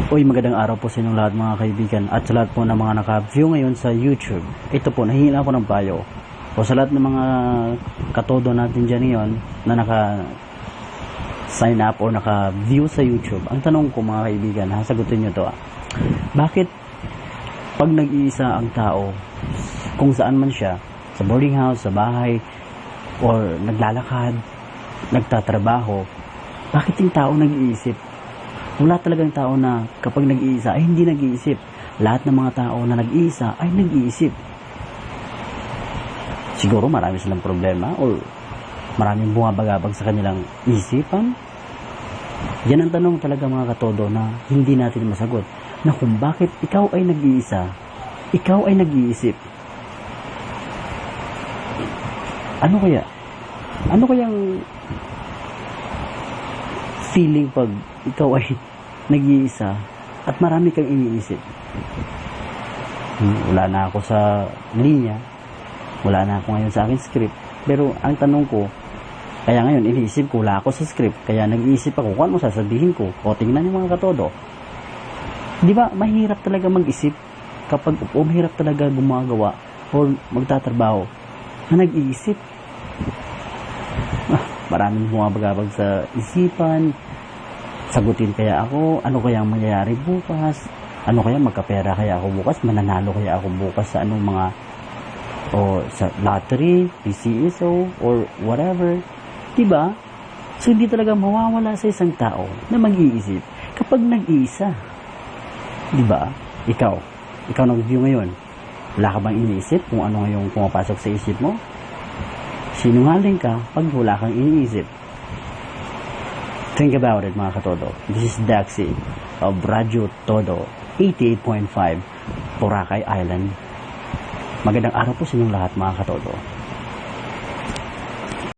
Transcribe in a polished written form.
Uy, magandang araw po sa inyong lahat mga kaibigan at sa lahat po ng mga naka-view ngayon sa YouTube. Ito po, nahingi ako ng payo. O sa lahat ng mga katodo natin dyan ngayon na naka-sign up o naka-view sa YouTube. Ang tanong ko mga kaibigan, sagutin nyo to. Bakit pag nag-iisa ang tao, kung saan man siya, sa boarding house, sa bahay, or naglalakad, nagtatrabaho, bakit yung tao nag-iisip? Wala talagang tao na kapag nag-iisa ay hindi nag-iisip. Lahat ng mga tao na nag-iisa ay nag-iisip. Siguro marami silang problema o maraming bumabagabag sa kanilang isipan. Yan ang tanong talaga mga katodo na hindi natin masagot. Na kung bakit ikaw ay nag-iisa, ikaw ay nag-iisip. Ano kaya? Ano kayang feeling pag ikaw ay nag-iisa at marami kang iniisip? Wala na ako sa linya, wala na ako ngayon sa aking script, pero ang tanong ko, kaya ngayon iniisip ko, wala ako sa script, kaya nag-iisip ako kung ano sasabihin ko. O tingnan niyo mga katodo, di ba mahirap talaga mag-isip kapag mahirap talaga gumagawa o magtatrabaho na nag-iisip. Maraming bumabagabag sa isipan. Sagutin kaya ako, ano kaya ang mangyayari bukas, ano kaya magkapera kaya ako bukas, mananalo kaya ako bukas sa anong mga o sa lottery, PCSO or whatever, diba? So hindi talaga mawawala sa isang tao na mag-iisip kapag nag-iisa, diba? Ikaw nag-view ngayon, wala ka bang iniisip kung ano ngayong pumapasok sa isip mo? Sinungaling ka pag wala kang iniisip. Think about it mga katodo. This is Daxi of Radyo Todo 88.5 Boracay Island. Magandang araw po sa inyong lahat mga katodo.